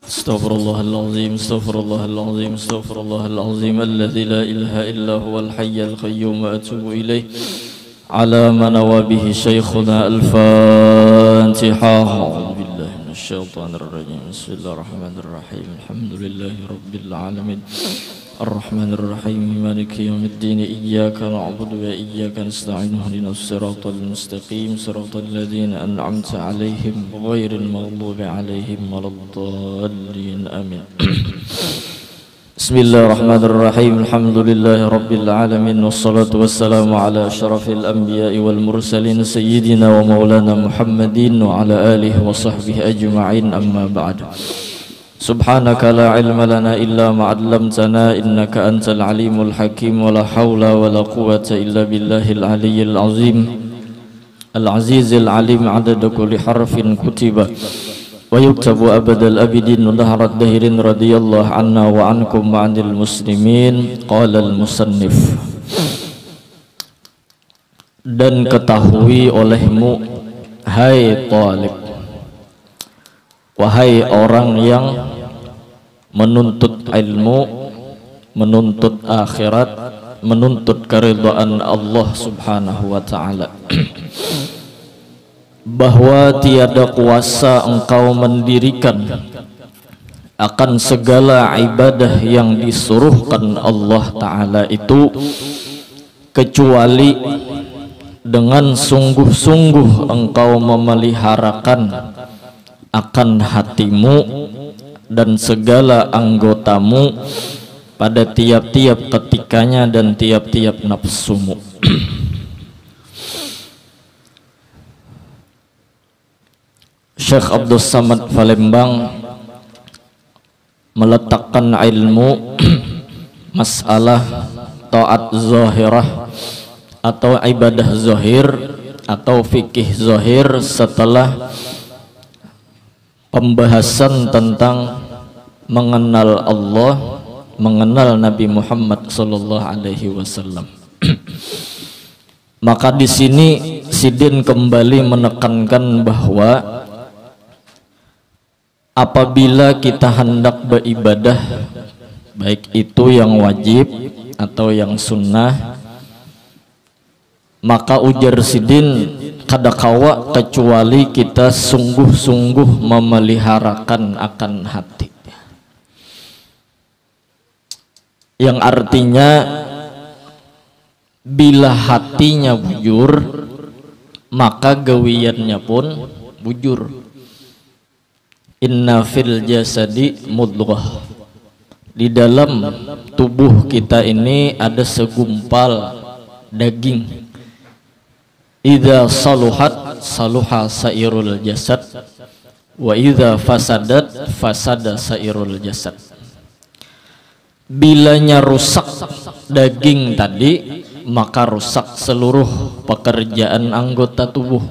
Astaghfirullahalazim, astaghfirullahalazim, astaghfirullahalazim alladzi la ilaha illa huwal hayyul qayyum wa atubu ilaih. Ala man wabihi syekhuna al-Fatihah. A'udzu billahi minasyaitonir rajim. Bismillahirrahmanirrahim. Alhamdulillahi rabbil alamin. Ar-Rahmanir Rahim. Maliki yaumiddin. Iyyaka na'budu wa iyyaka nasta'in. Ihdinas siratal mustaqim. Siratal ladzina an'amta 'alaihim ghairil maghdubi 'alaihim waladdallin. Amin. Bismillahirrahmanirrahim. Alhamdulillahi rabbil alamin. Wassalatu wassalamu ala asyrafil anbiya'i wal mursalin sayyidina wa maulana Muhammadin wa ala alihi wa sahbihi ajma'in. Amma ba'd. Subhanaka la ilma lana illa ma 'allamtana innaka antal alimul hakim wa la haula wa la quwwata illa billahil aliyyil azim al azizil alim 'adada kulli harfin kutiba wa yuktabu abadal abidin wa dahrat dahirin radiyallahu anna wa ankum wa 'anil muslimin. Qala al musannif, dan ketahui olehmu hai talib, wahai orang yang menuntut ilmu, menuntut akhirat, menuntut keridhaan Allah subhanahu wa ta'ala, bahwa tiada kuasa engkau mendirikan akan segala ibadah yang disuruhkan Allah ta'ala itu kecuali dengan sungguh-sungguh engkau memeliharakan akan hatimu dan segala anggotamu pada tiap-tiap ketikanya dan tiap-tiap nafsumu. Syekh Abdul Samad Palembang meletakkan ilmu masalah taat zahirah atau ibadah zahir atau fikih zahir setelah pembahasan tentang mengenal Allah, mengenal Nabi Muhammad sallallahu alaihi wasallam. Maka di sini Sidin kembali menekankan bahwa apabila kita hendak beribadah, baik itu yang wajib atau yang sunnah, maka ujar Sidin kadakawa kecuali kita sungguh-sungguh memeliharakan akan hati, yang artinya bila hatinya bujur maka gawiannya pun bujur. Inna fil jasadi mudghah, di dalam tubuh kita ini ada segumpal daging. Idza saluhat saluha sairul jasad wa idza fasadat fasada sairul jasad. Bilanya rusak daging tadi, maka rusak seluruh pekerjaan anggota tubuh.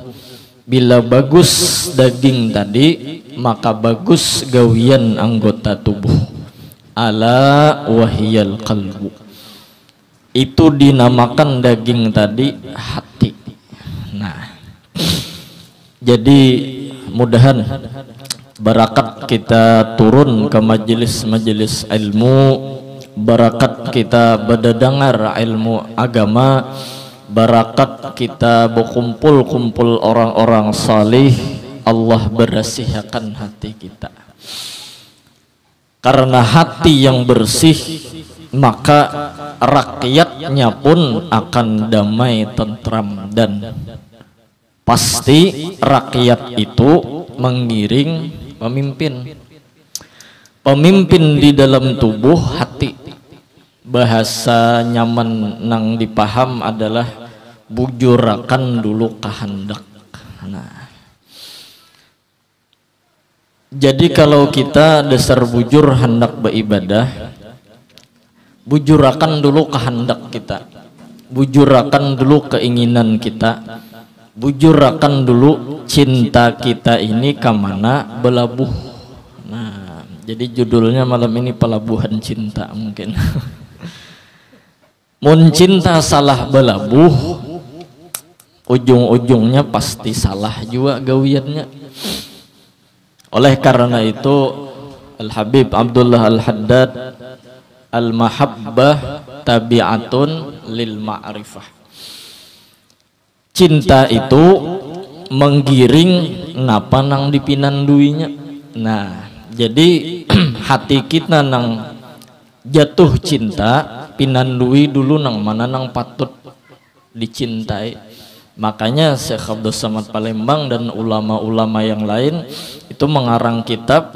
Bila bagus daging tadi, maka bagus gawian anggota tubuh. Ala wahyal qalbu, itu dinamakan daging tadi hati. Nah, jadi mudahan barakat kita turun ke majelis-majelis ilmu, barakat kita berdengar ilmu agama, barakat kita berkumpul-kumpul orang-orang salih, Allah berasihakan hati kita. Karena hati yang bersih, maka rakyatnya pun akan damai, tentram, dan pasti rakyat itu mengiring pemimpin. Pemimpin di dalam tubuh hati. Bahasa nyaman nang dipaham adalah bujurakan dulu kahendak. Nah, jadi kalau kita dasar bujur hendak beribadah, bujurakan dulu kehendak kita, bujurakan dulu keinginan kita, bujurakan dulu cinta kita ini kemana belabuh. Nah, jadi judulnya malam ini pelabuhan cinta mungkin. Mun cinta salah belabuh, ujung-ujungnya pasti salah juga gawiannya. Oleh karena itu Al-Habib Abdullah Al-Haddad, al-mahabbah tabi'atun lil ma'rifah. Cinta itu menggiring napa nang dipinanduinya. Nah, jadi hati kita nang jatuh cinta, pinandui dulu nang mana nang patut dicintai. Makanya Syekh Abdul Samad Palembang dan ulama-ulama yang lain itu mengarang kitab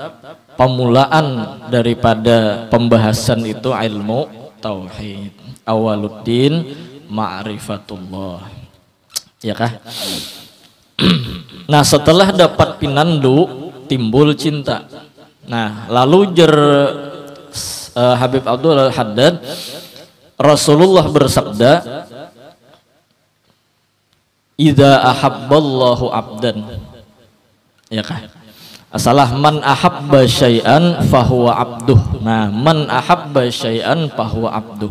pemulaan daripada pembahasan itu ilmu tauhid, awaluddin ma'rifatullah, ya kah? Nah, setelah dapat pinandu timbul cinta. Nah, lalu Habib Abdul Haddad, Rasulullah bersabda, idza ahabballahu abdan, ya kah? Asalah man ahabba syai'an fahuwa abduh. Nah, man ahabba syai'an fahuwa abduh.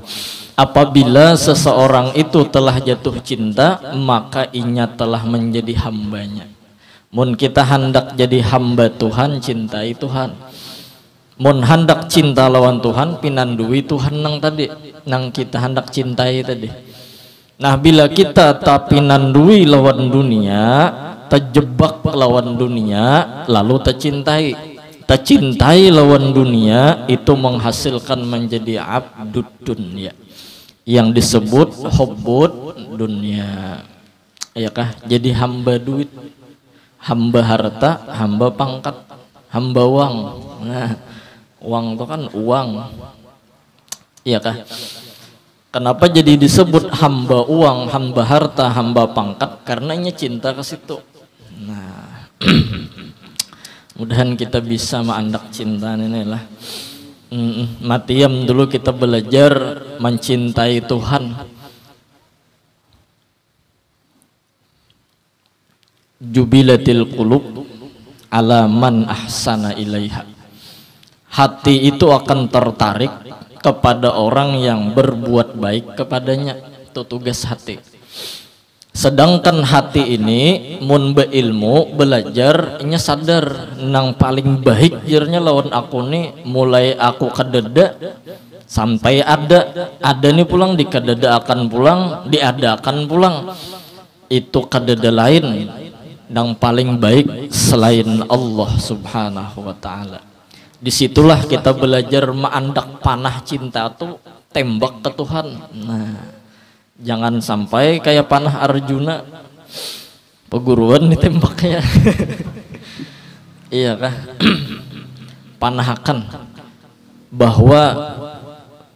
Apabila seseorang itu telah jatuh cinta, maka inya telah menjadi hambanya. Mun kita hendak jadi hamba Tuhan, cintai Tuhan. Mun hendak cinta lawan Tuhan, pinandui Tuhan nang tadi, nang kita hendak cintai tadi. Nah, bila kita tapi nandui lawan dunia, terjebak lawan dunia, lalu tercintai lawan dunia, itu menghasilkan menjadi abdud dunia, yang disebut hubbud dunia, ya kah? Jadi hamba duit, hamba harta, hamba pangkat, hamba uang. Nah, uang itu kan uang, ya kah? Kenapa jadi disebut hamba uang, hamba harta, hamba pangkat? Karenanya cinta ke situ. Nah, mudahan kita bisa mengandak cinta ini lah. Matiam dulu kita belajar mencintai Tuhan. Jubilatil qulub ala man ahsana ilaiha. Hati itu akan tertarik kepada orang yang berbuat baik kepadanya. Itu tugas hati. Sedangkan hati ini mun beilmu belajar nya sadar nang paling baik jernya lawan aku nih, mulai aku kededa sampai ada nih pulang, dikededa akan pulang, diadakan pulang. Itu kededa lain yang paling baik selain Allah Subhanahu wa taala. Disitulah kita belajar mengandak panah cinta tuh tembak ke Tuhan. Nah, jangan sampai kayak panah Arjuna, peguruan ditembaknya. Iya kah? Panahakan bahwa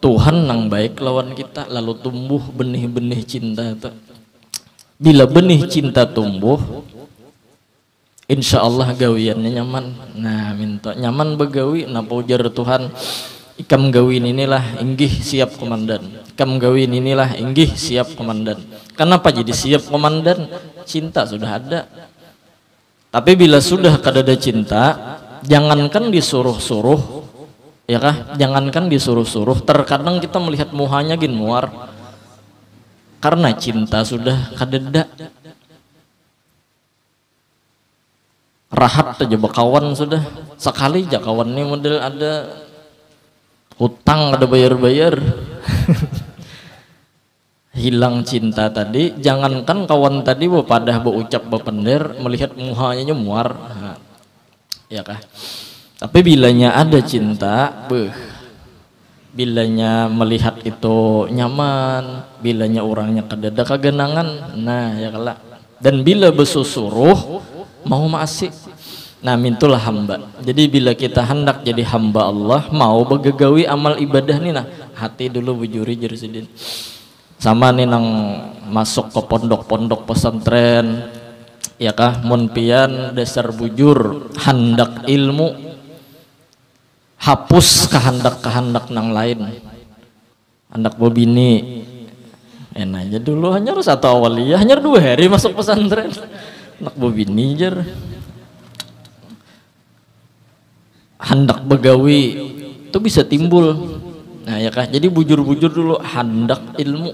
Tuhan nang baik lawan kita, lalu tumbuh benih-benih cinta itu. Bila benih cinta tumbuh, insya Allah gawiannya nyaman. Nah, minta nyaman begawi. Napa ujar Tuhan, ikam gawin inilah inggih siap komandan, ikam gawin inilah inggih siap komandan. Kenapa jadi siap komandan? Cinta sudah ada. Tapi bila sudah kadada cinta, jangankan disuruh-suruh, ya kah? Jangankan disuruh-suruh, terkadang kita melihat muhanya gin muar karena cinta sudah kadada. Rahat aja kawan sudah sekali aja kawan nih model ada hutang, ada bayar-bayar. Hilang cinta tadi. Jangankan kawan tadi padah berucap bepender, melihat muhanya muar, ya kah? Tapi bilanya ada cinta, bilanya melihat itu nyaman, bilanya orangnya kadada kagenangan, nah ya kalah. Dan bila besusuruh mau masih, nah mintulah hamba. Jadi bila kita hendak jadi hamba Allah, mau begegawi amal ibadah nih, nah hati dulu bujuri jersidin. Sama nih nang masuk ke pondok-pondok pesantren, ya kah? Mun pian dasar bujur hendak ilmu, hapus kehendak-kehendak nang lain. Hendak bobini, enak aja dulu hanya harus satu awaliyah, hanya 2 hari masuk pesantren. Anak bobini jer hendak begawi itu bisa timbul. Nah ya kah, jadi bujur-bujur dulu hendak ilmu,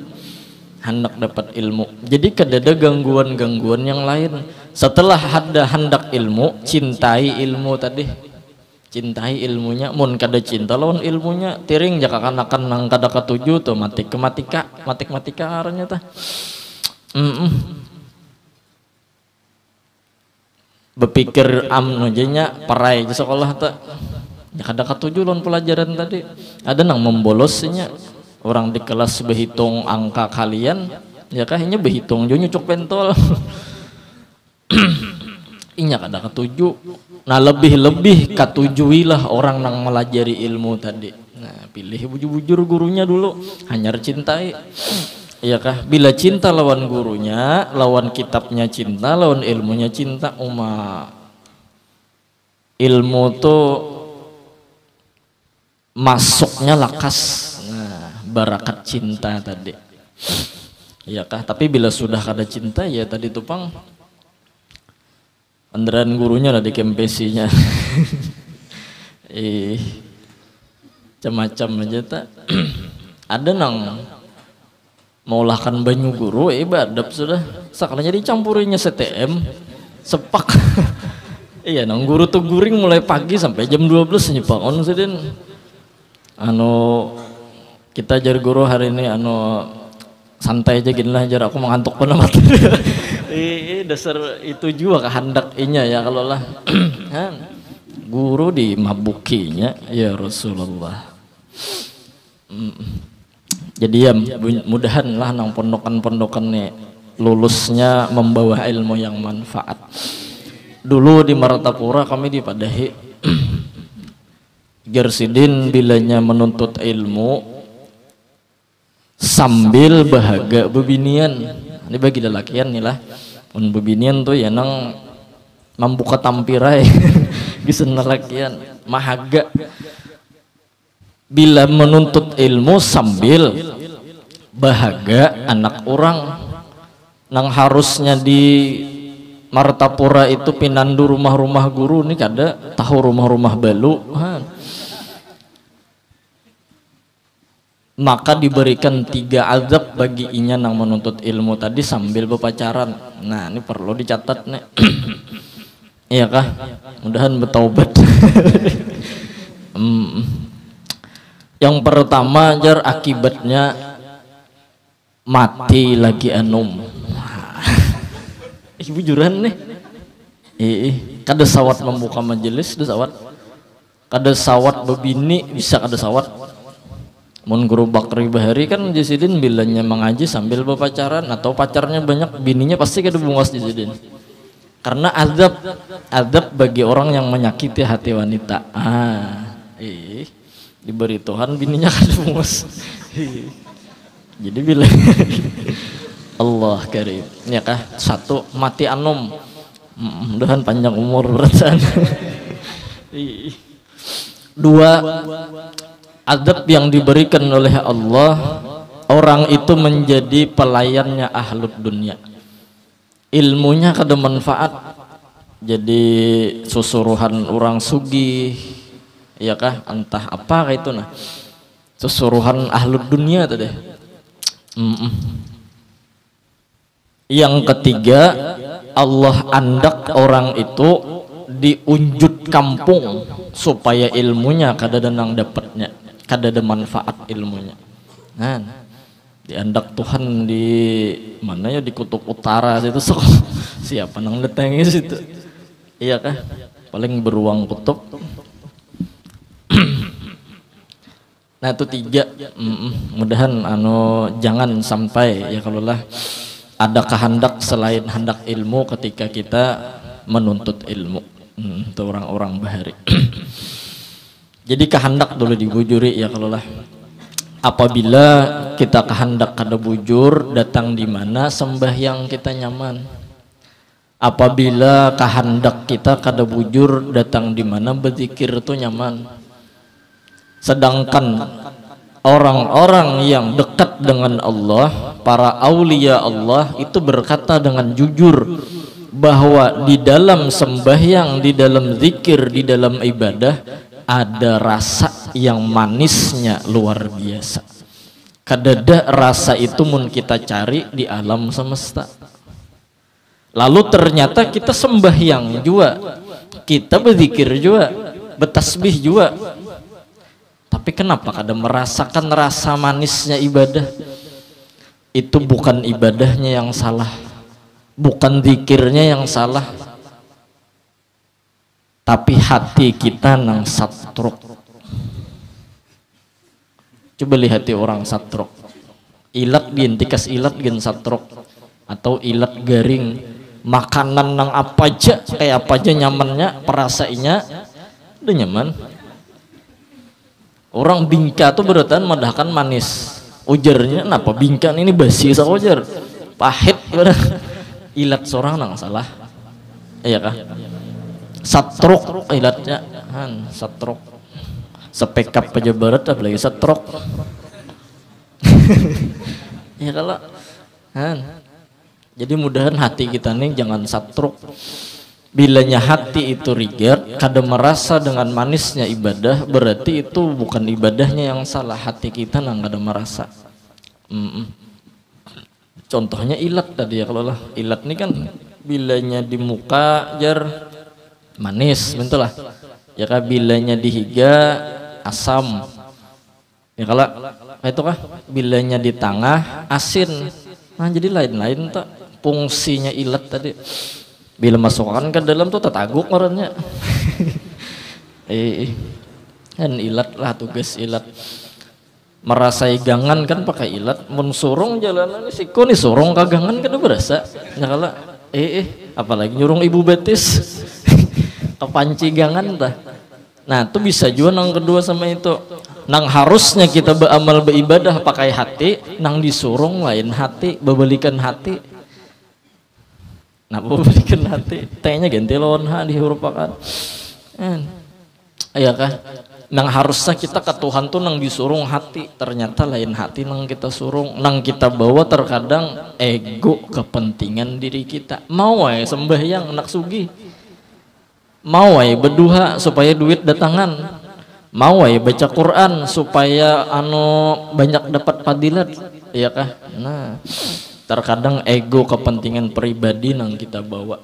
hendak dapat ilmu. Jadi kadada gangguan-gangguan yang lain. Setelah ada hendak ilmu, cintai ilmu tadi. cintai ilmunya, mun kada cinta lawan ilmunya tiring jaka kanakan nang kada katuju tuh matematika aranya tah. Berpikir amnojenya parai di sekolah tak ya kada katuju lawan pelajaran tadi. Ada nang membolosnya orang di kelas berhitung angka kalian ya kayaknya berhitung jo nyucuk pentol. Inya kada katuju. Nah lebih katujuilah orang nang melajari ilmu tadi. Nah pilih bujur-bujur gurunya dulu, hanyar cintai. Iya kah? Bila cinta lawan gurunya, lawan kitabnya cinta, lawan ilmunya cinta, ilmu tuh masuknya lakas. Nah, barakat cinta tadi. Iya kah? Tapi bila sudah kada cinta ya tadi tuh pang andaran gurunya lah di kempesinya. Macam-macam aja tak. Ada nang maulahkan banyu guru badap sudah sakalanya dicampurinya CTM sepak. Iya nang guru tuh guring mulai pagi sampai jam 12 nyepangon sedin kita jar guru hari ini santai aja gini lah jar aku mengantuk pun amat. Dasar itu juga kehendak inya ya kalau lah guru dimabukinya ya Rasulullah. Jadi ya mudahan lah nang pondokan-pondokan nih lulusnya membawa ilmu yang manfaat. Dulu di Martapura kami dipadahi Gersidin bilanya menuntut ilmu sambil bahagia bebinian. Ini bagi lelakian nih lah. Pun bebinian tuh ya nang membuka tampirai bisa lelakian mahaga. Bila menuntut ilmu sambil bahagia anak orang nang harusnya di Martapura itu pinandu rumah-rumah guru nih kada tahu rumah-rumah balu maka diberikan 3 azab bagi inya nang menuntut ilmu tadi sambil berpacaran. Nah ini perlu dicatat nih. Iya kah? Mudahan bertaubat. Yang pertama jar akibatnya mati lagi anum. Ibu juran nih. Kada sawat membuka majelis, kada sawat bebini bisa kada sawat. Mun guru Bakri Bahari kan Jasidin bilanya mengaji sambil berpacaran atau pacarnya banyak bininya pasti kada bungas Jasidin. Karena adab bagi orang yang menyakiti hati wanita. Diberi Tuhan bininya kan bungas. Jadi bila Allah karim ya kah 1 mati anum, mudahan panjang umur beratan. 2 adab yang diberikan oleh Allah orang itu menjadi pelayannya ahlud dunia, ilmunya kada manfaat jadi susuruhan orang sugih ya kah entah apa itu nah susuruhan ahlud dunia tadi. Yang ketiga Allah andak orang itu diunjut kampung supaya ilmunya kada nang dapatnya kada ada manfaat ilmunya. Nah diandak Tuhan di mana ya di kutub utara situ siapa nang datangi situ iya kah paling beruang kutub. Nah itu 3 mudahan jangan sampai ya kalau lah ada kehendak selain hendak ilmu ketika kita menuntut ilmu. Itu orang-orang bahari. Jadi kehendak dulu dibujuri ya kalau lah. Apabila kita kehendak kada bujur datang di mana sembahyang kita nyaman. Apabila kehendak kita kada bujur datang di mana berzikir itu nyaman. Sedangkan orang-orang yang dekat dengan Allah, para aulia Allah itu berkata dengan jujur bahwa di dalam sembahyang, di dalam zikir, di dalam ibadah ada rasa yang manisnya luar biasa. Kadada rasa itu mun kita cari di alam semesta. Lalu ternyata kita sembahyang juga, kita berzikir juga, Bertasbih juga. Tapi kenapa kadang merasakan rasa manisnya ibadah? Itu bukan ibadahnya yang salah, bukan zikirnya yang salah, tapi hati kita nang satruk. Coba lihat orang satruk. Ilat gin tikas ilat gin satruk atau ilat garing. Makanan nang apa aja kayak apa aja nyamannya, perasainya udah nyaman. Orang bingka tuh berutan madahkan manis. Ujarnya kenapa bingka ini basi sa ujar. Pahit ilat seorang nang salah. Iya kah? Satruk ilatnya satruk. Sepekap aja barat apalagi satruk. Ya kalau jadi mudahan hati kita nih jangan satruk. Bilanya hati itu rigat, kada merasa dengan manisnya ibadah, berarti itu bukan ibadahnya yang salah, hati kita nang kada merasa. Contohnya ilat tadi ya, kalau lah ilat ini kan bilanya di muka jar manis, betul lah. Ya kan bilanya di higa asam. Ya kalau itu kah bilanya di tengah asin. Nah jadi lain-lain tak fungsinya ilat tadi. Bila masukkan ke dalam tuh tetaguk orangnya. Kan ilat lah tugas ilat. Merasai gangan kan pakai ilat. Mun surung jalanan siko nih surung kagangan kan berasa. Nyakala apalagi nyurung ibu betis. Kepanci gangan dah. Nah itu bisa juga nang kedua sama itu. Nang harusnya kita beramal beribadah pakai hati, nang disurung lain hati, bebalikan hati. Nah, berikan hati, T-nya ganti lawan H dihurupakan. Iya kah? Nang harusnya kita ke Tuhan tuh nang disurung hati, ternyata lain hati nang kita surung, nang kita bawa terkadang ego kepentingan diri kita. Mau sembahyang anak sugi, mau berduha supaya duit datangan, mau baca Quran supaya banyak dapat fadilat, iya kah? Nah. Terkadang ego kepentingan pribadi nang kita bawa.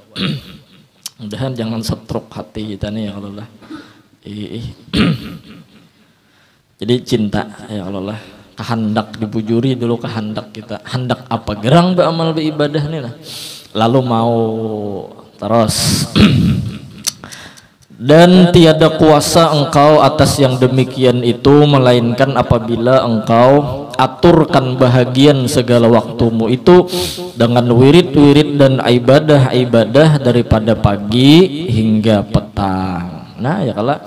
Mudahan jangan setruk hati kita nih ya Allah. Jadi cinta ya Allah. Kehendak dibujuri dulu kehendak kita. Hendak apa gerang beramal beribadah nih lah. Lalu mau terus. Dan tiada kuasa engkau atas yang demikian itu melainkan apabila engkau aturkan bahagian segala waktumu itu dengan wirid-wirid dan ibadah-ibadah daripada pagi hingga petang. Nah ya kalau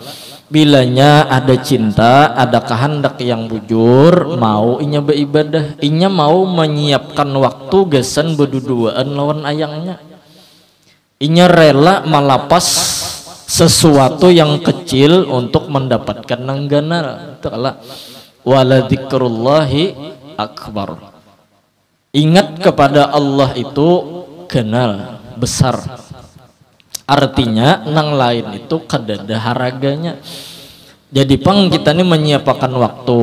bilanya ada cinta, ada kehendak yang bujur, mau inya beribadah, inya mau menyiapkan waktu gesan berduduaan lawan ayangnya, inya rela malapas sesuatu yang kecil untuk mendapatkan nangganal. Itu kalau wala dzikrullahi akbar. Ingat kepada Allah itu kenal besar. Artinya nang lain itu kadada haraganya. Jadi pang kita ini menyiapkan waktu,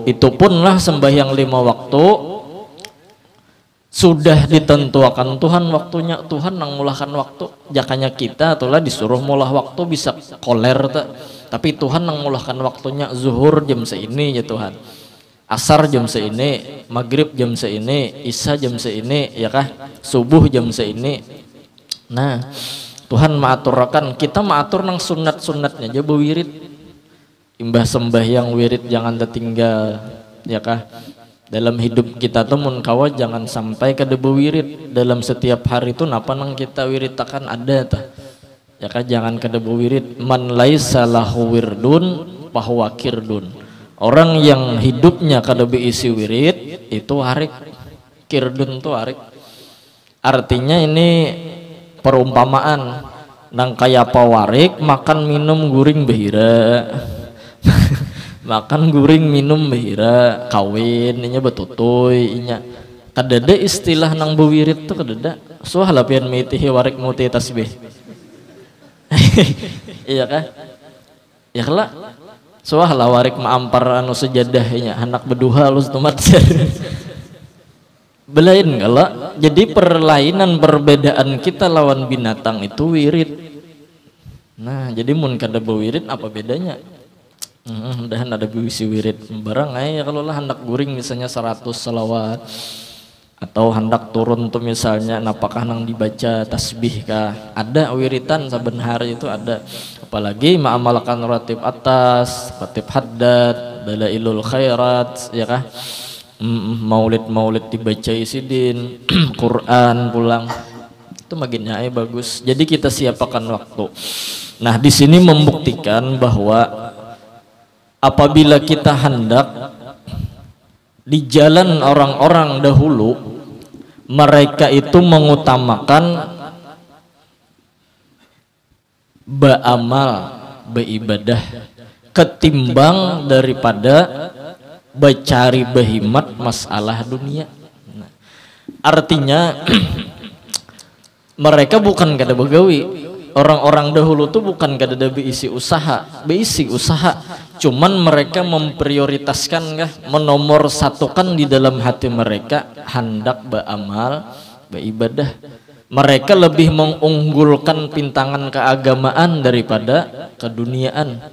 itu pun lah sembahyang 5 waktu sudah ditentukan Tuhan waktunya, Tuhan nang mulahkan waktu. Jakanya kita itulah disuruh mulah waktu bisa koler tak. Tapi Tuhan nang mulahkan waktunya, zuhur jam seini ya Tuhan, asar jam seini, maghrib jam seini, isya jam seini, ya kah, subuh jam seini. Nah Tuhan mengaturkan, kita mengatur nang sunat-sunatnya aja berwirid. Imbah sembahyang wirid jangan tertinggal, ya kah. Dalam hidup kita tuh mun kawa jangan sampai kada berwirid. Dalam setiap hari itu napa nang kita wirid takkan ada ta. Ya kan jangan kada berwirid. Man laisa lahu wirdun fahuwa kirdun. Orang yang hidupnya kada berisi wirid itu harik. Kirdun itu harik. Artinya ini perumpamaan nang kaya pawarik makan minum guring behira. Makan guring minum behira, kawin inya betutuy inya. Kadada istilah nang bewirid tuh kadada. Suah lapian mitihi warik muti tasbih. Iya kah? Ya kelak. Suah lah warik maampar anu sejadahnya anak beduha lu tumat. Belain galak. Jadi perlainan perbedaan kita lawan binatang itu wirid. Nah jadi mun kada bewirid apa bedanya? Udahan ada bisi wirid barang ya kalau lah hendak guring misalnya 100 salawat atau hendak turun tuh misalnya apakah nang dibaca tasbih kah, ada wiritan saben hari itu ada, apalagi ma'amalkan ratib atas, ratib haddad, dalailul khairat ya kah, maulid dibaca isidin Quran pulang itu makinnya bagus. Jadi kita siapakan waktu. Nah di sini membuktikan bahwa apabila kita hendak di jalan orang-orang dahulu, mereka itu mengutamakan beramal, beribadah ketimbang daripada bercari berhimat masalah dunia. Nah, artinya mereka bukan kada begawi. Orang-orang dahulu tuh bukan kada ada beisi usaha, cuman mereka memprioritaskan menomor satukan di dalam hati mereka hendak beramal, beribadah. Mereka lebih mengunggulkan pintangan keagamaan daripada keduniaan.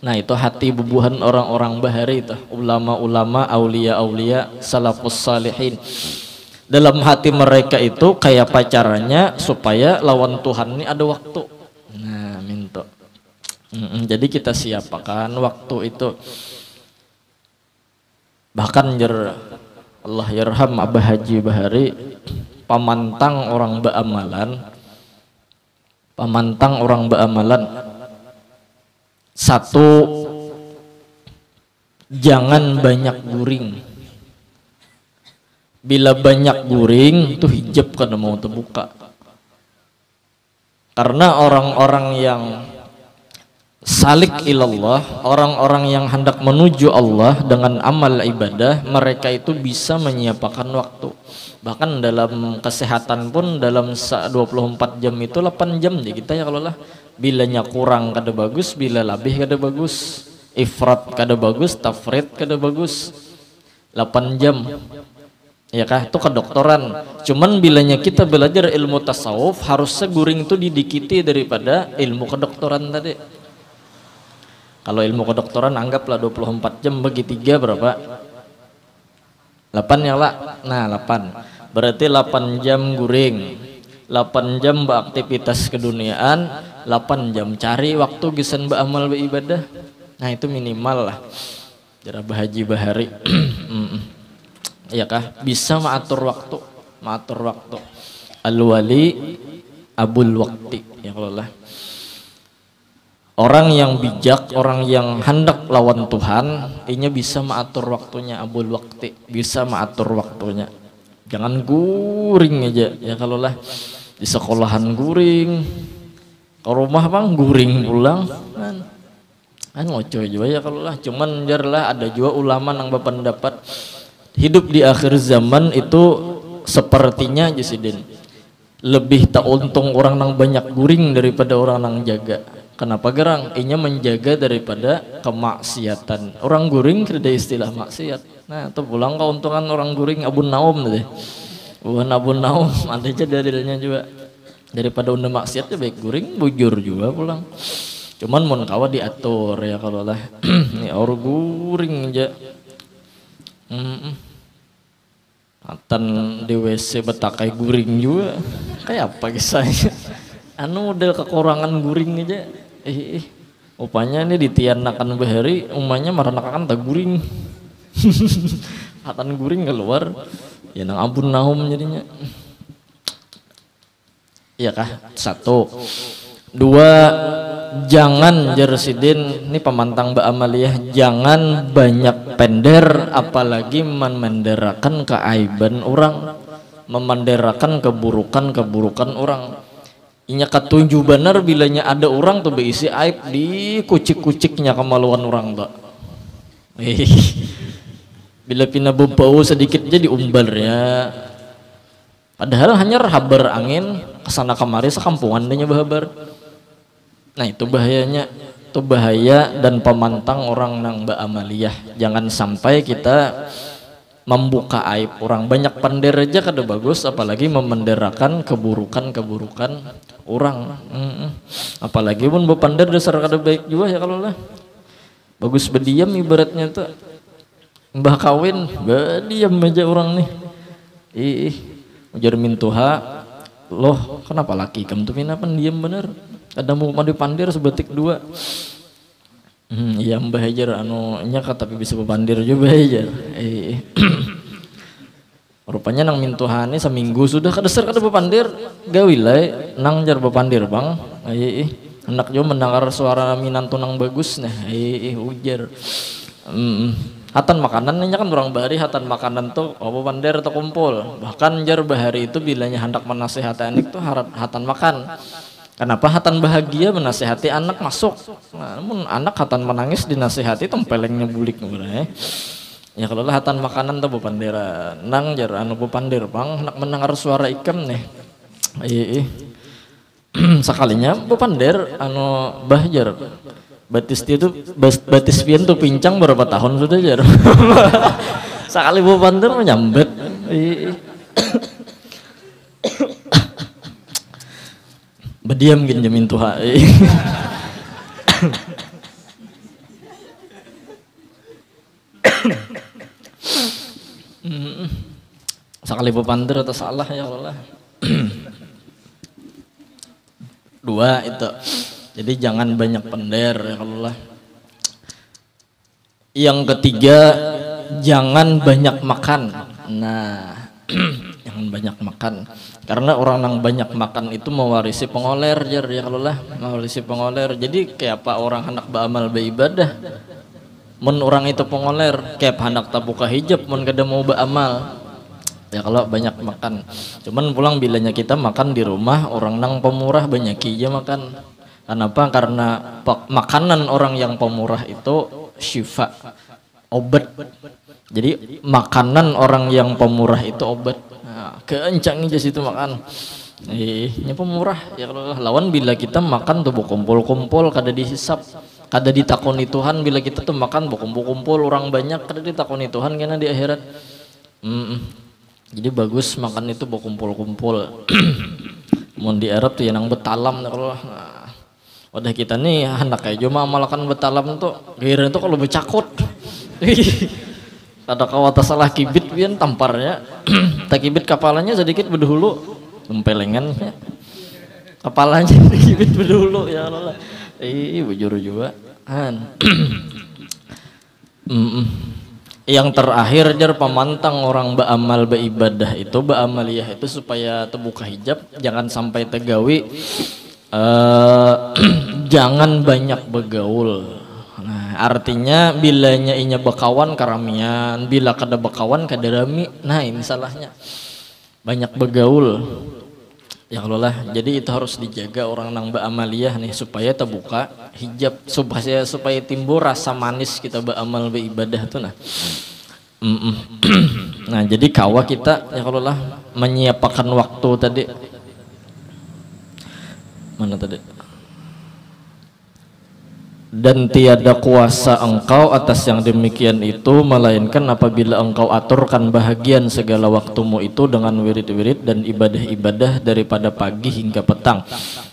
Nah itu hati bubuhan orang-orang bahari itu, ulama-ulama, aulia-aulia, salafus salihin. Dalam hati mereka itu kayak pacarannya supaya lawan Tuhan ini ada waktu. Nah minta. Jadi kita siapakan waktu itu. Bahkan Allah yarham Abah Haji Bahari, pamantang orang beamalan. Satu, jangan banyak guring. Bila banyak guring itu hijab karena mau terbuka. Karena orang-orang yang salik ilallah, orang-orang yang hendak menuju Allah dengan amal ibadah, mereka itu bisa menyiapkan waktu. Bahkan dalam kesehatan pun dalam 24 jam itu 8 jam ya kita ya kalau lah. Bilanya kurang kada bagus, bila lebih kada bagus. Ifrat kada bagus, tafrid kada bagus. 8 jam. Ya kah itu kedokteran. Cuman bilanya kita belajar ilmu tasawuf harusnya guring itu didikiti daripada ilmu kedokteran tadi. Kalau ilmu kedokteran anggaplah 24 jam bagi 3 berapa? 8 ya lah. Nah 8 berarti 8 jam guring, 8 jam beraktivitas keduniaan, 8 jam cari waktu gisan beramal beribadah. Nah itu minimal lah. Jara Haji Bahari. Ya kah bisa mengatur waktu. Al-wali abul wakti ya kalau lah. Orang yang bijak, orang yang hendak lawan Tuhan, ini bisa mengatur waktunya abul wakti, bisa mengatur waktunya. Jangan guring aja ya kalau lah di sekolahan guring, ke rumah bang guring pulang kan ngocoy juga ya kalau lah. Cuman jarlah ada juga ulama yang berpendapat hidup di akhir zaman itu sepertinya Jasidin lebih tak untung orang nang banyak guring daripada orang nang jaga. Kenapa gerang? Inya menjaga daripada kemaksiatan. Orang guring ada istilah maksiat. Nah itu pulang keuntungan orang guring abun naum deh. Bukan abun naum ada aja dalilnya juga. Daripada unda maksiatnya baik guring bujur juga pulang. Cuman mun kawa diatur ya kalau lah. Ini orang guring aja. Atan di WC betakai guring juga. Kayak apa kisahnya? Anu model kekurangan guring aja. Upanya ini ditianakan Bahari, umanya maranakan tak guring. Atan guring keluar. Ya nang ampun nahum jadinya. Iya kah? 1. 2, jangan Jersidin ini pemantang Mbak Amalia, jangan banyak pender apalagi memenderakan keaiban orang, memenderakan keburukan orang. Inya ketunjuk benar bilanya ada orang tuh berisi aib di kucik-kuciknya kemaluan orang tak. Bila pina bau sedikit jadi umbar ya. Padahal hanya habar angin kesana kemari sekampungan denya bahabar. Nah itu bahayanya, itu bahaya dan pemantang orang nang Mbak Amaliyah. Jangan sampai kita membuka aib orang. Banyak pander aja kada bagus, apalagi memenderakan keburukan orang. Apalagi pun bepander dasar kada baik juga ya kalau lah. Bagus berdiam ibaratnya tuh. Mbah kawin, berdiam aja orang nih. Ujar mintuha, loh kenapa laki kamu tuh mina pendiam bener. Ada mau dipandir sebetik dua. Iya mbah ajar anu nyaka tapi bisa bepandir juga aja. Rupanya nang mintuhane seminggu sudah kadesar kada bepandir. Gawilai nang jar bepandir bang. Anak jo mendengar suara minantu nang bagus nah. Ujar. Hatan makanan nya kan orang bari hatan makanan tuh apa pandir atau kumpul. Bahkan jar bahari itu bilanya hendak menasehati anak tuh hatan makan. Kenapa hatan bahagia menasehati anak masuk. Nah, namun anak hatan menangis dinasehati tempelengnya bulik ya kalau lah hatan makanan tuh bupandera nang jar anu bupandir bang nak mendengar suara ikam nih. Sekalinya bupandir anu bahjar batis dia tuh batis pian tuh pincang berapa tahun sudah jar. Sekali bupandir menyambet. Berdiam gini jamin Tuhan. Sekali bepandir atau salah ya Allah. Dua itu. Jadi jangan banyak pender ya Allah. Yang ketiga jangan banyak makan. Nah, jangan banyak makan. Karena orang yang banyak makan itu mewarisi pengoler jar ya Allah, mewarisi pengoler. Jadi kayak apa orang hendak beramal beribadah, mun orang itu pengoler, kayak hendak tabuka hijab, mun kada mau beramal. Ya kalau banyak makan. Cuman pulang bilanya kita makan di rumah, orang nang pemurah banyak aja makan. Kenapa? Karena makanan orang yang pemurah itu syifa, obat. Jadi makanan orang yang pemurah itu obat. Nah, kencang aja situ makan. Nya pemurah ya kalau lawan bila kita makan tuh kumpul-kumpul kada dihisap, kada ditakoni Tuhan. Bila kita tuh makan kumpul-kumpul orang banyak kada ditakoni Tuhan karena di akhirat. Jadi bagus makan itu kumpul-kumpul. Mun di Arab tuh yang nang betalam kalau wadah kita nih hendak kayak cuma amalkan betalam tuh giliran tuh kalau bercakut. Ada kawata salah kibit pian tamparnya. Tak kibit kepalanya sedikit berdahulu tempelengannya. Kepalanya kibit berdahulu ya Allah. Bujur juga. Yang terakhir jar pemantang orang beramal beribadah itu beramaliyah itu supaya terbuka hijab jangan sampai tegawi. Jangan banyak bergaul. Nah, artinya bilanya inya bekawan karamian, bila kada bekawan kada rami. Nah, ini salahnya. Banyak bergaul. Ya Allah lah. Jadi itu harus dijaga orang nang beramaliyah nih supaya terbuka hijab supaya timbul rasa manis kita beramal beribadah tuh nah. Nah, jadi kawa kita ya Allah lah menyiapkan waktu tadi. Mana tadi? Dan tiada kuasa engkau atas yang demikian itu melainkan apabila engkau aturkan bahagian segala waktumu itu dengan wirid-wirid dan ibadah-ibadah daripada pagi hingga petang,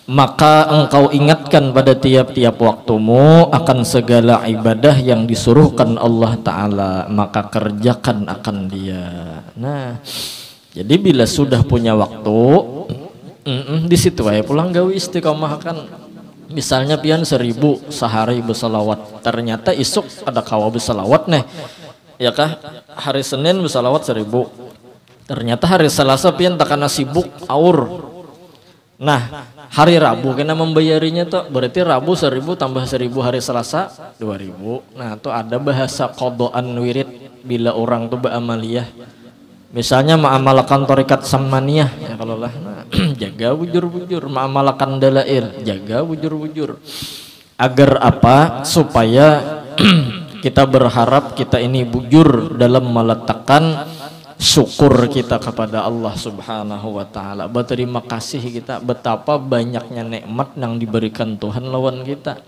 maka engkau ingatkan pada tiap-tiap waktumu akan segala ibadah yang disuruhkan Allah Ta'ala, maka kerjakan akan dia. Nah, jadi bila sudah punya waktu di situ aja pulang gawi istiqomah kan. Misalnya pian 1000 sehari bersalawat, ternyata isuk ada kawa bersalawat nih ya kah, hari Senin bersalawat 1000, ternyata hari Selasa pian takana sibuk aur. Nah hari Rabu kena membayarinya tuh berarti Rabu 1000 tambah 1000 hari Selasa 2000. Nah tuh ada bahasa kodoan wirid bila orang tuh beramaliyah. Misalnya ma'amalakan torikat samaniyah ya kalau lah jaga bujur-bujur, ma'amalakan dalail jaga bujur-bujur. Agar apa? Supaya kita berharap kita ini bujur dalam meletakkan syukur kita kepada Allah Subhanahu wa Ta'ala. Berterima kasih kita betapa banyaknya nikmat yang diberikan Tuhan lawan kita.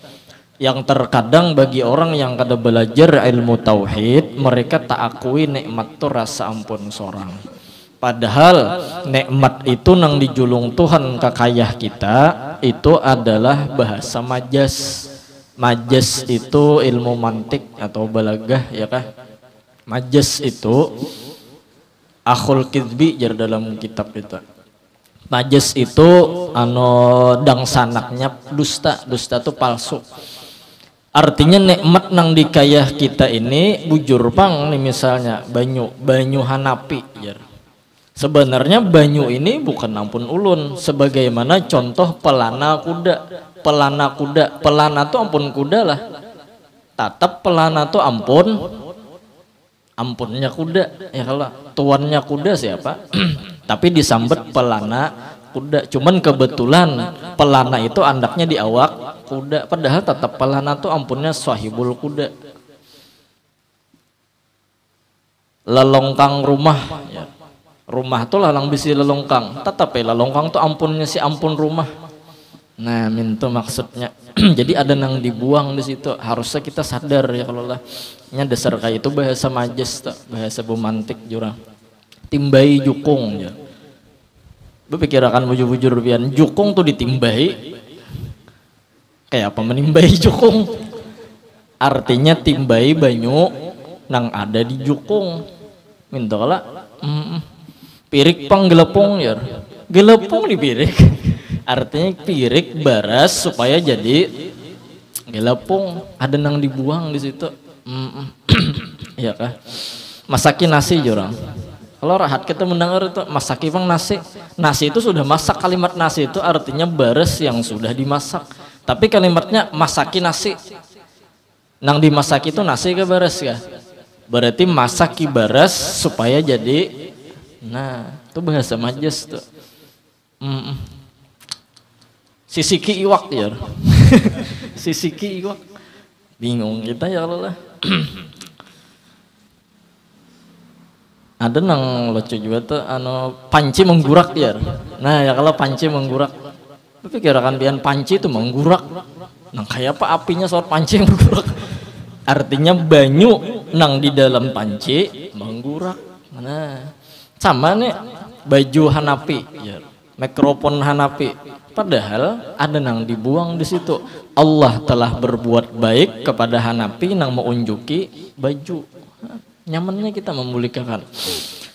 Yang terkadang bagi orang yang kada belajar ilmu tauhid, mereka tak akui nikmat tuh rasa ampun sorang. Padahal nikmat itu nang dijulung Tuhan ke kayah kita itu adalah bahasa majas. Majas itu ilmu mantik atau balagah ya kah? Majas itu akhul kidbi jar dalam kitab itu. Majas itu dang sanaknya dusta. Dusta itu palsu. Artinya nikmat nang dikayah kita ini bujur pang nih misalnya banyu hanapi jar. Sebenarnya banyu ini bukan ampun ulun, sebagaimana contoh pelana kuda. Pelana tuh ampun kuda lah. Tatap pelana tuh ampunnya kuda. Ya kalau tuannya kuda siapa? Tapi disambet pelana kuda. Cuman kebetulan pelana itu andaknya di awak kuda. Padahal tetap pelana tuh ampunnya sahibul kuda. Lelongkang rumah ya. Rumah tuh lalang bisi lelongkang. Tetap ya lelongkang tuh ampunnya si ampun rumah. Nah, minta maksudnya. Jadi ada nang dibuang di situ. Harusnya kita sadar ya kalau lah. Nya dasar kayak itu bahasa majas, bahasa bumantik jurang. Timbai jukung ya. Berpikirakan bujur-bujur pian jukung tuh ditimbai. Kayak apa menimbai jukung? Artinya timbai banyu nang ada di jukung. Minta kala. Pirik pang gelepung ya. Gelepung di pirik. Artinya pirik baras supaya jadi gelepung. Ada nang dibuang di situ. Iya kah? Masaki nasi jorang. Kalau rahat kita mendengar itu masaki pang nasi. Nasi itu sudah masak, kalimat nasi itu artinya baras yang sudah dimasak. Tapi kalimatnya masaki nasi. Nang dimasak itu nasi ke baras ya? Berarti masaki baras supaya jadi. Nah, itu bahasa majas tuh. Sisiki iwak ya. Sisiki iwak. Bingung kita ya Allah. Ada nang lucu juga tuh panci menggurak ya. Nah, ya kalau panci menggurak. Tapi kira-kira pian panci itu menggurak. Nang kayak apa apinya soal panci yang menggurak. Artinya banyu nang di dalam panci menggurak. Nah, sama nih baju hanapi ya. Mikrofon hanapi. Padahal ada nang dibuang di situ. Allah telah berbuat baik kepada hanapi nang mengunjuki baju. Nyamannya kita memulihkan.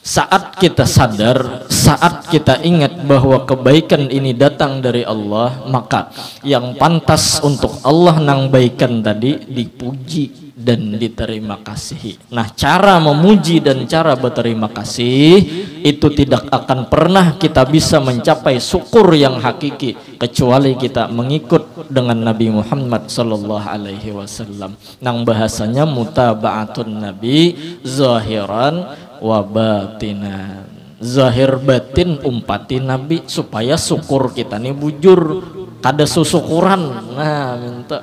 Saat kita sadar, saat kita ingat bahwa kebaikan ini datang dari Allah, maka yang pantas untuk Allah nang baikan tadi dipuji dan diterima kasih. Nah, cara memuji dan cara berterima kasih itu tidak akan pernah kita bisa mencapai syukur yang hakiki kecuali kita mengikut dengan Nabi Muhammad sallallahu alaihi wasallam. Nang bahasanya mutaba'atun Nabi zahiran wa batinan. Zahir batin umpati Nabi supaya syukur kita nih bujur kada susyukuran. Nah, minta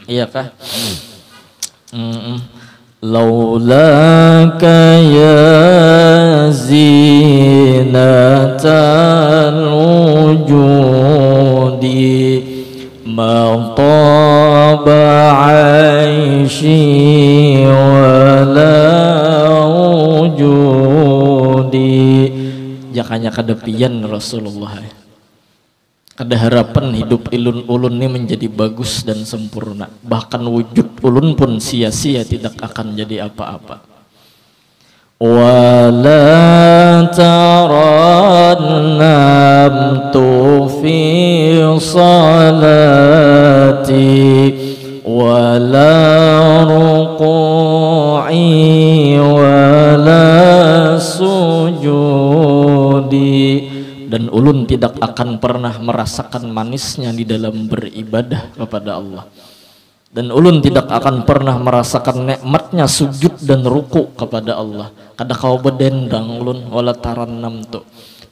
iya kah? Laulaka ya zinatal wujudi ma taba aishi wala wujudi. Jakanya kadepian Rasulullah. Ada harapan hidup ulun ini menjadi bagus dan sempurna. Bahkan wujud ulun pun sia-sia tidak akan jadi apa-apa. Wala tarannamtu fi salati wala ruku'i wala sujudi. Dan ulun tidak akan pernah merasakan manisnya di dalam beribadah kepada Allah. Dan ulun tidak akan pernah merasakan nikmatnya sujud dan ruku kepada Allah. Kada kau bedendang ulun wala tarannam tu.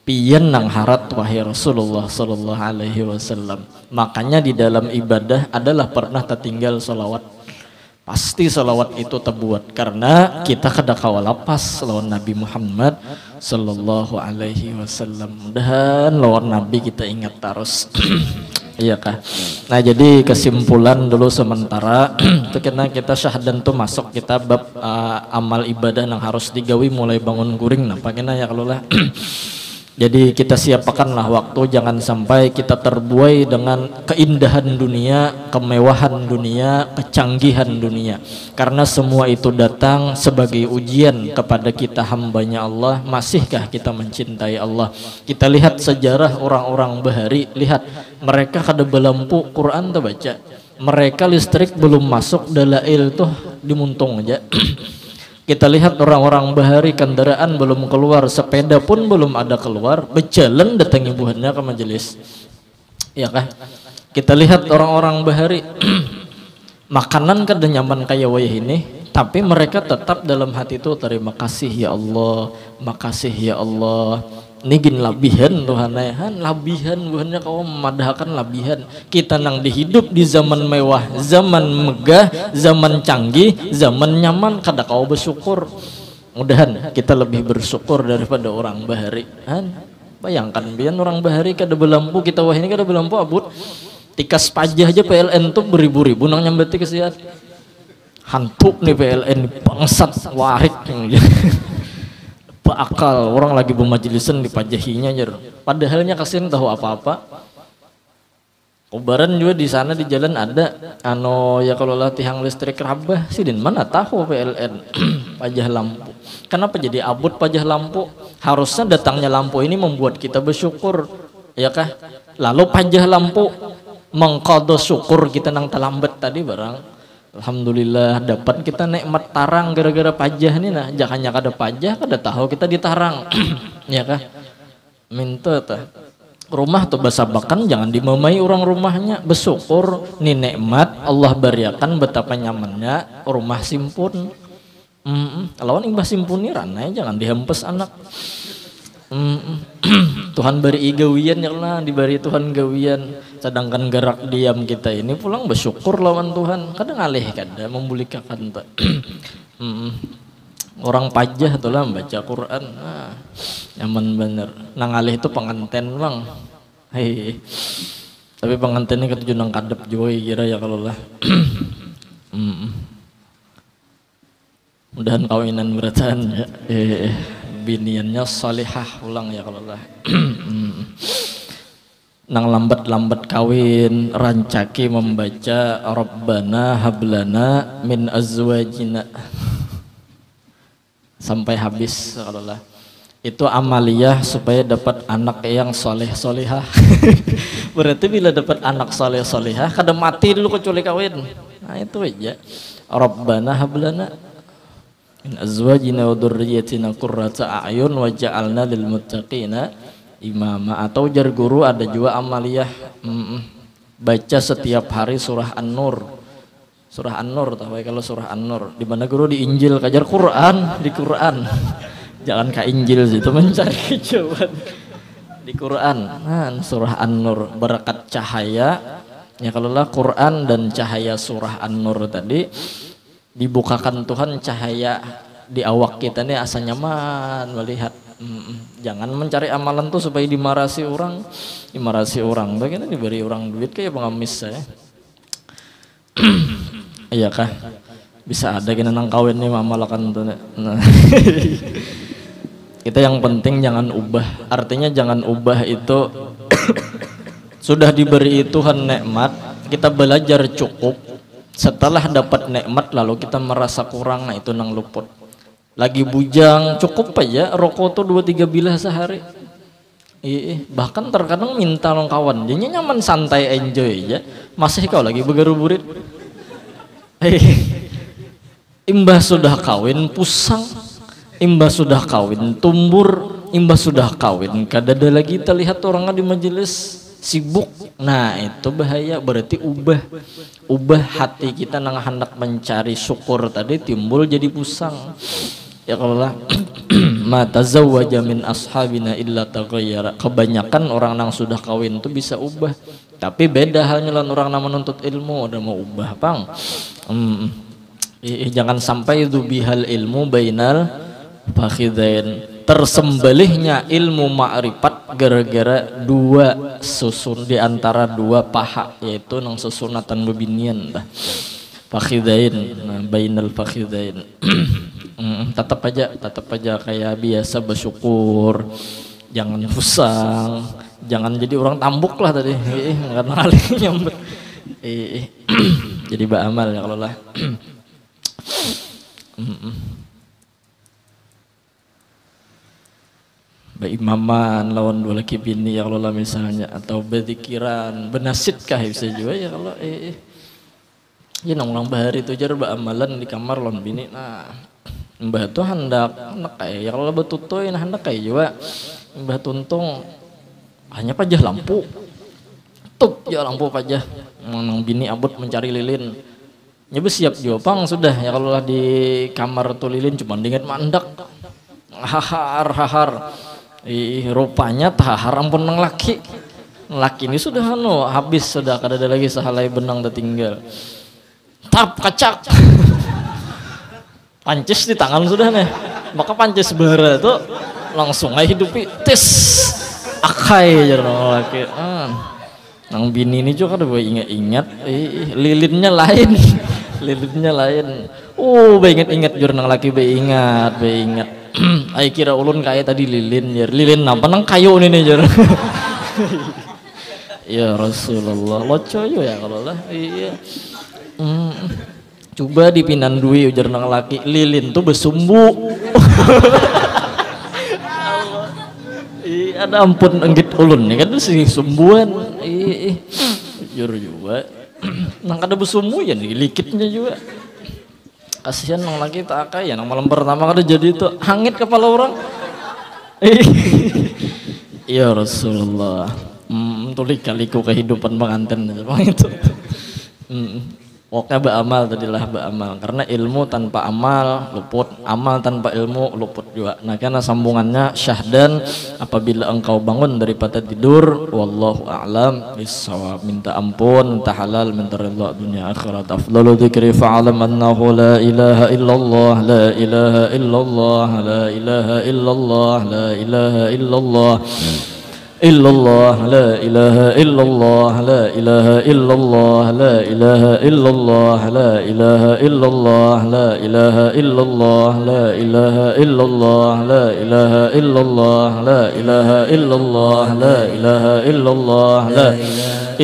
Pian nang harat wahai Rasulullah sallallahu alaihi wasallam. Makanya di dalam ibadah adalah pernah tertinggal salawat. Pasti salawat itu terbuat karena kita kada kawal lapas lawan Nabi Muhammad sallallahu alaihi wasallam. Dan lawan Nabi kita ingat terus. Iya kah? Nah jadi kesimpulan dulu sementara itu kita syahadan tuh masuk kita bab amal ibadah yang harus digawi mulai bangun guring nah pakena ya kalau lah. Jadi kita siapkanlah waktu jangan sampai kita terbuai dengan keindahan dunia, kemewahan dunia, kecanggihan dunia. Karena semua itu datang sebagai ujian kepada kita hambanya Allah. Masihkah kita mencintai Allah? Kita lihat sejarah orang-orang bahari, lihat mereka kada belampu Quran tuh baca. Mereka listrik belum masuk, dalail tuh dimuntung aja. Kita lihat orang-orang bahari kendaraan belum keluar, sepeda pun belum ada keluar, berjalan datang ibuhannya ke majelis. Ya kah? Kita lihat orang-orang bahari makanan kada nyaman kayak wayah ini, tapi mereka tetap dalam hati itu terima kasih ya Allah, makasih ya Allah. Nigin labihan Tuhan han labihan buhannya kau memadahkan labihan. Kita nang dihidup di zaman mewah, zaman megah, zaman canggih, zaman nyaman kada kau bersyukur. Mudahan kita lebih bersyukur daripada orang bahari. Han bayangkan bian orang bahari kada belampu, kita wah ini kada belampu abut. Tikas pajah aja PLN tuh beribu-ribu nang nyambeti kesian. Hantu nih PLN bangsat warik. Akal orang lagi bermajlisan di pajahinya aja, padahalnya kasihan tahu apa-apa. Kobaran juga di sana di jalan ada, ya kalau lah tiang listrik rabah sih, dan mana tahu PLN pajah lampu. Kenapa jadi abut pajah lampu? Harusnya datangnya lampu ini membuat kita bersyukur, ya kah? Lalu pajah lampu mengqadha syukur kita nang terlambat tadi barang. Alhamdulillah dapat kita nikmat tarang gara-gara pajah nih nah, jangan ada pajah kada tahu kita ditarang. Ya kah? Minta tah. Rumah tuh basabakan jangan dimamai orang rumahnya, bersyukur nih nikmat Allah beriakan betapa nyamannya rumah simpun. Lawan imbah simpuni ranai jangan dihempes anak. Tuhan beri gawian ya lah, diberi Tuhan gawian, sedangkan gerak diam kita ini pulang bersyukur lawan Tuhan, kadang alih kada membulikakan tak. Orang pajah tuh lah baca Quran, nyaman bener. Nang alih itu penganten bang, hei. Tapi pengantennya ketujuh nang kadep juga kira ya kalau lah. Mudahan kawinan beratan ya. Biniannya salihah ulang ya kalau lah. Nang lambat-lambat kawin rancaki membaca Rabbana hablana min azwajina sampai habis kalau lah. Itu amaliyah supaya dapat anak yang soleh-solihah. Berarti bila dapat anak soleh-solihah kada mati dulu kecuali kawin. Nah itu aja. Rabbana hablana min azwajina wa dzurriyyatina qurrata a'yun waj'alna lil muttaqina imama. Atau jar guru ada juga amaliyah baca setiap hari surah An-Nur. Surah An-Nur tahu kalau surah An-Nur di mana guru di Injil kajar Quran di Quran. Jangan ke Injil situ mencari jawaban di Quran. Nah, surah An-Nur berkat cahaya ya kalau lah Quran dan cahaya surah An-Nur tadi dibukakan Tuhan cahaya di awak kita nih asa nyaman melihat. Jangan mencari amalan tuh supaya dimarasi orang, bagaimana diberi orang duit kayak pengamis saya. Iya kah? Bisa ada kena nang kawin nih mamalakan tuh. Nah. Kita yang penting jangan ubah. Artinya jangan ubah itu sudah diberi Tuhan nikmat, kita belajar cukup. Setelah dapat nikmat lalu kita merasa kurang, nah itu nang luput. Lagi bujang cukup aja rokok tuh 2-3 bilah sehari. Bahkan terkadang minta nang kawan, jadinya nyaman santai enjoy aja. Masih kau lagi begaruburit. Imbah sudah kawin pusang, imbah sudah kawin tumbur, imbah sudah kawin kadada lagi kita lihat orangnya di majelis sibuk. Nah itu bahaya, berarti ubah hati kita nang hendak mencari syukur tadi timbul jadi pusang. Ya kalau lah ma tazawwaja min ashabina illa taghayyara. Kebanyakan orang nang sudah kawin tuh bisa ubah. Tapi beda halnya lan orang nang menuntut ilmu udah mau ubah, Bang. Jangan sampai itu bihal ilmu bainal fakhidain. tersembelihnya ilmu ma'rifat gara-gara dua susun di antara dua paha, yaitu nang susunatan bebinian dah fakhidain, nah bainal fakhidain. Tetap aja kayak biasa bersyukur, jangan pusang, jangan jadi orang tambuk lah tadi, karena kali nyambut. Jadi beramal ya kalau lah. Berimaman lawan dua laki bini ya kalau lah misalnya, atau berzikiran, benasid kah bisa juga ya kalau ya nong bahari itu jar beramalan di kamar lawan bini. Nah mbah tu hendak kayak ya kalau betutoy nah hendak kayak juga mbah tuntung hanya pajah lampu tup ya lampu pajah nong bini abut mencari lilin nyoba siap juga pang sudah ya kalau lah di kamar tu lilin cuma dinget mandak hahar rupanya tahar ampun nang laki ini sudah habis sudah kada ada lagi sehalai benang tertinggal tap kacak pancis di tangan sudah nih, maka pancis bara tuh langsung aja hidupi tes akai aja nang laki nang bini ini juga kada ingat lilinnya lain ingat jur nang laki ingat ay kira ulun kayak tadi lilin apa nang kayu ini jur. Ya Rasulullah loco ya kalau lah iya. Coba dipinan duit ujar nang laki lilin tuh bersumbu. Ada ampun enggit ulun ya kan tuh sih sumbuan jujur juga nang kada bersumbu ya nih likitnya juga kasihan nang laki tak akay ya nang malam pertama kada jadi itu hangit kepala orang. Ya Rasulullah tulik kaliku kehidupan pengantin itu. Pokoknya beramal tadilah beramal, karena ilmu tanpa amal luput, amal tanpa ilmu luput juga. Nah karena sambungannya syahdan apabila engkau bangun daripada tidur, wallahu a'lam bissawab. Minta ampun, minta halal, minta ridha dunia akhirat. Afdalu dzikri fa'alam annahu la ilaha illallah, la ilaha illallah, la ilaha illallah, la ilaha illallah. Illallah la ilaha illallah la ilaha illallah la ilaha illallah la ilaha illallah la ilaha illallah la ilaha illallah la ilaha illallah la ilaha illallah la ilaha illallah la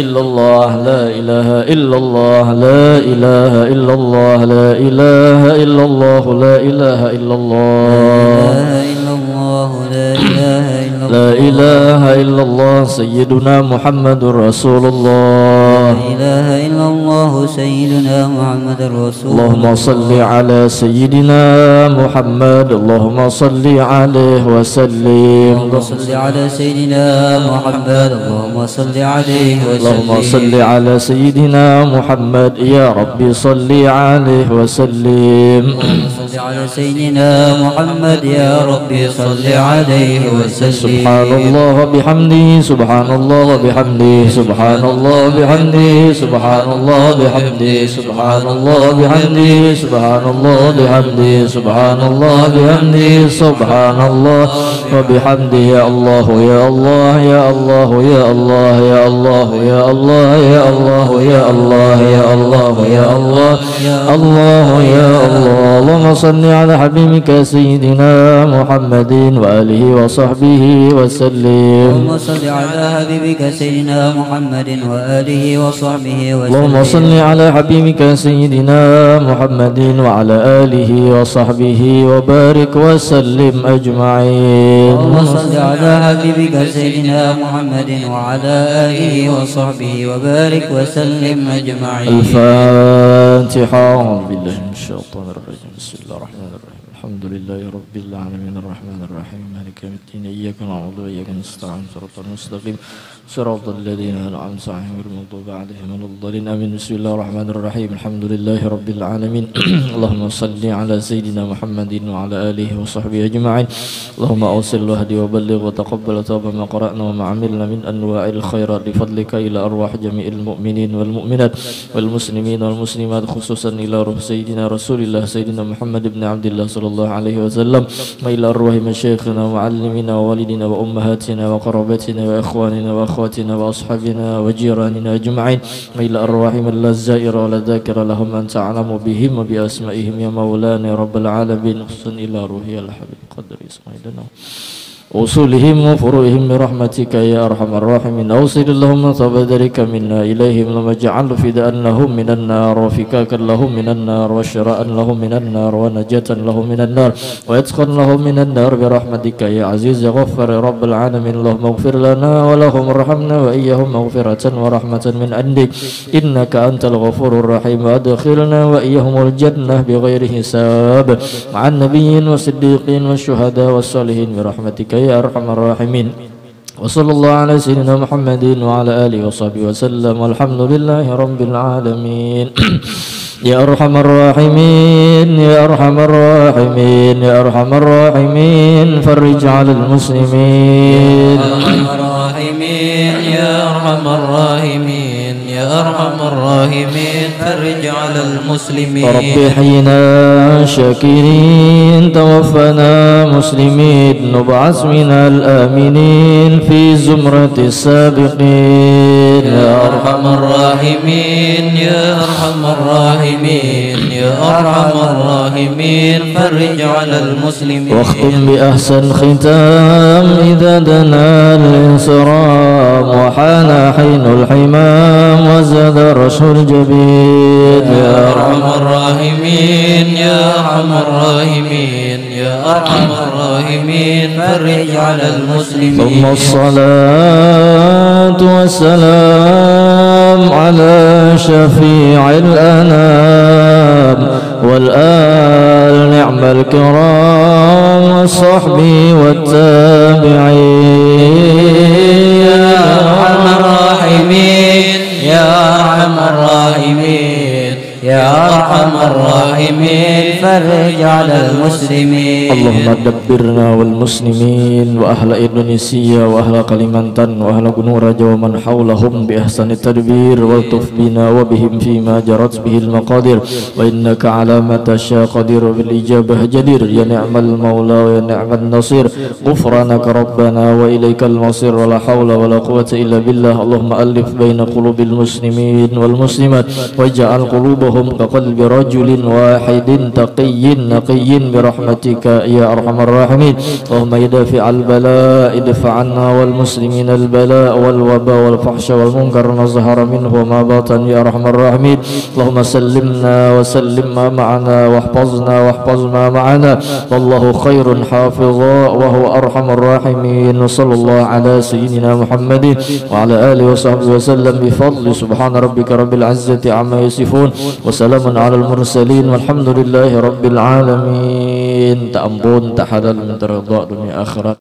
illallah la ilaha illallah la ilaha illallah la ilaha illallah la ilaha illallah لا إله إلا الله سيدنا محمد رسول الله لا إله إلا الله سيدنا محمد رسول الله اللهم صل على سيدنا محمد اللهم صل عليه وسلم اللهم صل على سيدنا محمد اللهم صل عليه وسلم اللهم صل على سيدنا محمد يا ربي صل عليه وسلم اللهم صل على سيدنا محمد يا ربي صل عليه وسلم سبحان الله وبحمده سبحان الله وبحمده سبحان الله وبحمده سبحان الله وبحمده سبحان الله وبحمده سبحان الله وبحمده سبحان الله وبحمده سبحان الله وبحمده يا الله يا الله يا الله يا الله يا الله يا الله يا الله يا الله يا الله يا الله الله يا الله اللهم صل على حبيبك سيدنا محمد وآله وصحبه وسلم اللهم صل على حبيبك سيدنا محمد وآله وصحبه وسلم اللهم صل على حبيبك سيدنا محمد وعلى آله وصحبه وبارك وسلم أجمعين اللهم صل على حبيبك سيدنا محمد وعلى آله وصحبه وبارك وسلم أجمعين الفاتحة أعوذ بالله من الشيطان الرجيم بسم الله الرحمن الرحيم الحمد لله رب العالمين الرحمن الرحيم مالك يوم الدين إياك نعبد وإياك نستعين صراط المستقيم صراط الذين أنعمت عليهم غير المغضوب عليهم ولا الضالين آمين بسم الله الرحمن الرحيم الحمد لله رب العالمين اللهم صل على سيدنا محمد وعلى آله وصحبه أجمعين اللهم أوصل وهدي وبلغ وتقبل وتوب ما قرأنا وما عملنا من أنواع الخيرات بفضلك إلى أرواح جميع المؤمنين والمؤمنات والمسلمين والمسلمات خصوصا إلى روح سيدنا رسول الله سيدنا محمد بن عبد الله صلى الله عليه وسلم وإلى أرواح مشايخنا ومعلمنا ووالدنا وأمهاتنا وقرابتنا وإخواننا وأخواتنا وأصحابنا وجيراننا أجمعين وإلى أرواح من لا زائر ولا ذاكر لهم أنت أعلم بهم وبأسمائهم يا مولانا يا رب العالمين خصوصا إلى روحي الحبيب قدر اسمعنا وصولهم وفروعهم برحمتك يا أرحم الراحمين أوصل اللهم ذلك منا إليهم لما جعل فداء لهم من النار وفكاكا لهم من النار وشراء لهم من النار ونجاة لهم من النار ويتقن لهم من النار برحمتك يا عزيز يا غفر يا رب العالمين اللهم اغفر لنا ولهم ارحمنا وإياهم مغفرة ورحمة من عندك إنك أنت الغفور الرحيم وأدخلنا وإياهم الجنة بغير حساب مع النبيين والصديقين والشهداء والصالحين برحمتك يا أرحم الراحمين وصلى الله على سيدنا محمد وعلى آله وصحبه وسلم والحمد لله رب العالمين يا أرحم الراحمين يا أرحم الراحمين يا أرحم الراحمين فرج على المسلمين يا أرحم الراحمين يا أرحم الراحمين يا أرحم الراحمين فرج على المسلمين رب حينا شاكرين توفنا مسلمين نبعث من الآمنين في زمرة السابقين يا أرحم الراحمين يا أرحم الراحمين يا أرحم الراحمين فرج على المسلمين واختم بأحسن ختام إذا دنا الانصرام وحان حين الحمام وزاد رشح الجبين يا أرحم الراحمين يا أرحم الراحمين يا أرحم الراحمين فرج على المسلمين ثم الصلاة والسلام على شفيع الأنام والآل نعم الكرام والصحب والتابعين يا أرحم الراحمين يا أرحم الراحمين يا أرحم الراحمين فرج على المسلمين اللهم دبرنا والمسلمين وأهل إندونيسيا وأهل كليمانتان وأهل gunung raja ومن حولهم بإحسان التدبير والطف بنا وبهم فيما جرت به المقادير وإنك على ما تشاء قدير بالإجابة جدير يا نعم المولى ويا نعم النصير غفرانك ربنا وإليك المصير ولا حول ولا قوة إلا بالله اللهم ألف بين قلوب المسلمين والمسلمات واجعل قلوبهم كقلب رجل واحد تقي نقي برحمتك يا أرحم الراحمين اللهم يدافع البلاء ادفع عنا والمسلمين البلاء والوباء والفحش والمنكر ما ظهر منه وما بطن يا أرحم الراحمين اللهم سلمنا وسلم ما معنا واحفظنا واحفظ ما معنا والله خير حافظا وهو أرحم الراحمين وصلى الله على سيدنا محمد وعلى آله وصحبه وسلم بفضل سبحان ربك رب العزة عما يصفون وسلام على المرسلين والحمد لله رب العالمين. Tak ampun, tak halal, minta redha dunia akhirat.